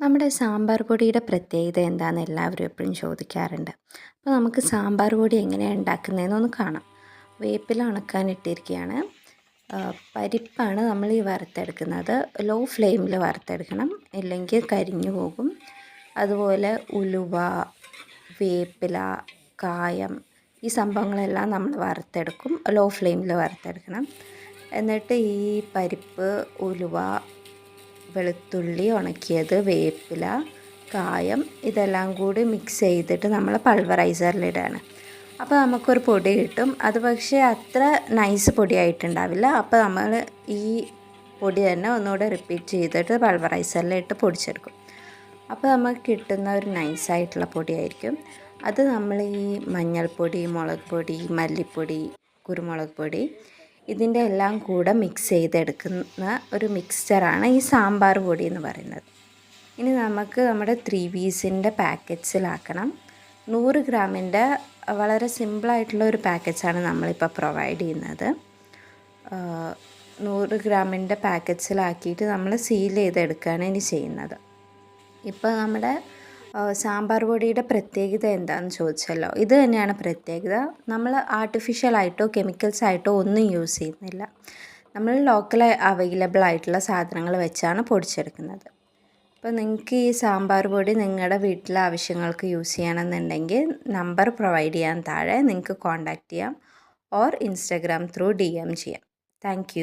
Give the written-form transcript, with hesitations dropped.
നമ്മുടെ സാമ്പാർ പൊടിയുടെ പ്രത്യേകത എന്താണെന്ന് എല്ലാവരും എപ്പോഴും ചോദിക്കാറുണ്ട്. അപ്പോൾ നമുക്ക് സാമ്പാർ പൊടി എങ്ങനെയാണ് ഉണ്ടാക്കുന്നതെന്നൊന്ന് കാണാം. വേപ്പില ഉണക്കാനിട്ടിരിക്കുകയാണ്. പരിപ്പാണ് നമ്മൾ ഈ വറുത്തെടുക്കുന്നത്. ലോ ഫ്ലെയിമിൽ വറുത്തെടുക്കണം, ഇല്ലെങ്കിൽ കരിഞ്ഞു പോകും. അതുപോലെ ഉലുവ, വേപ്പില, കായം, ഈ സംഭവങ്ങളെല്ലാം നമ്മൾ വറുത്തെടുക്കും. ലോ ഫ്ലെയിമിൽ വറുത്തെടുക്കണം. എന്നിട്ട് ഈ പരിപ്പ്, ഉലുവ, വെളുത്തുള്ളി ഉണക്കിയത്, വേപ്പില, കായം, ഇതെല്ലാം കൂടി മിക്സ് ചെയ്തിട്ട് നമ്മൾ പൾവറൈസറിലിടുകയാണ്. അപ്പോൾ നമുക്കൊരു പൊടി കിട്ടും. അത് പക്ഷേ അത്ര നൈസ് പൊടിയായിട്ടുണ്ടാവില്ല. അപ്പോൾ നമ്മൾ ഈ പൊടി തന്നെ ഒന്നുകൂടെ റിപ്പീറ്റ് ചെയ്തിട്ട് പൾവറൈസറിലിട്ട് പൊടിച്ചെടുക്കും. അപ്പോൾ നമുക്ക് കിട്ടുന്ന ഒരു നൈസായിട്ടുള്ള പൊടിയായിരിക്കും. അത് നമ്മൾ ഈ മഞ്ഞൾപ്പൊടി, മുളക് പൊടി, മല്ലിപ്പൊടി, കുരുമുളക് പൊടി, ഇതിൻ്റെ എല്ലാം കൂടെ മിക്സ് ചെയ്തെടുക്കുന്ന ഒരു മിക്സ്ചറാണ് ഈ സാമ്പാർ പൊടി എന്ന് പറയുന്നത്. ഇനി നമുക്ക് നമ്മുടെ 3 പീസിൻ്റെ പാക്കറ്റ്സിലാക്കണം. 100 ഗ്രാമിൻ്റെ വളരെ സിമ്പിളായിട്ടുള്ള ഒരു പാക്കറ്റ്സാണ് നമ്മളിപ്പോൾ പ്രൊവൈഡ് ചെയ്യുന്നത്. 100 ഗ്രാമിൻ്റെ പാക്കറ്റ്സിലാക്കിയിട്ട് നമ്മൾ സീൽ ചെയ്തെടുക്കുകയാണ് ഇനി ചെയ്യുന്നത്. ഇപ്പോൾ നമ്മുടെ സാമ്പാർ പൊടിയുടെ പ്രത്യേകത എന്താണെന്ന് ചോദിച്ചല്ലോ. ഇത് തന്നെയാണ് പ്രത്യേകത. നമ്മൾ ആർട്ടിഫിഷ്യലായിട്ടോ കെമിക്കൽസായിട്ടോ ഒന്നും യൂസ് ചെയ്യുന്നില്ല. നമ്മൾ ലോക്കൽ അവൈലബിൾ ആയിട്ടുള്ള സാധനങ്ങൾ വെച്ചാണ് പൊടിച്ചെടുക്കുന്നത്. അപ്പോൾ നിങ്ങൾക്ക് ഈ സാമ്പാർ പൊടി നിങ്ങളുടെ വീട്ടിലെ ആവശ്യങ്ങൾക്ക് യൂസ് ചെയ്യണമെന്നുണ്ടെങ്കിൽ നമ്പർ പ്രൊവൈഡ് ചെയ്യാൻ താഴെ നിങ്ങൾക്ക് കോൺടാക്റ്റ് ചെയ്യാം, ഓർ ഇൻസ്റ്റാഗ്രാം ത്രൂ DM ചെയ്യാം. താങ്ക്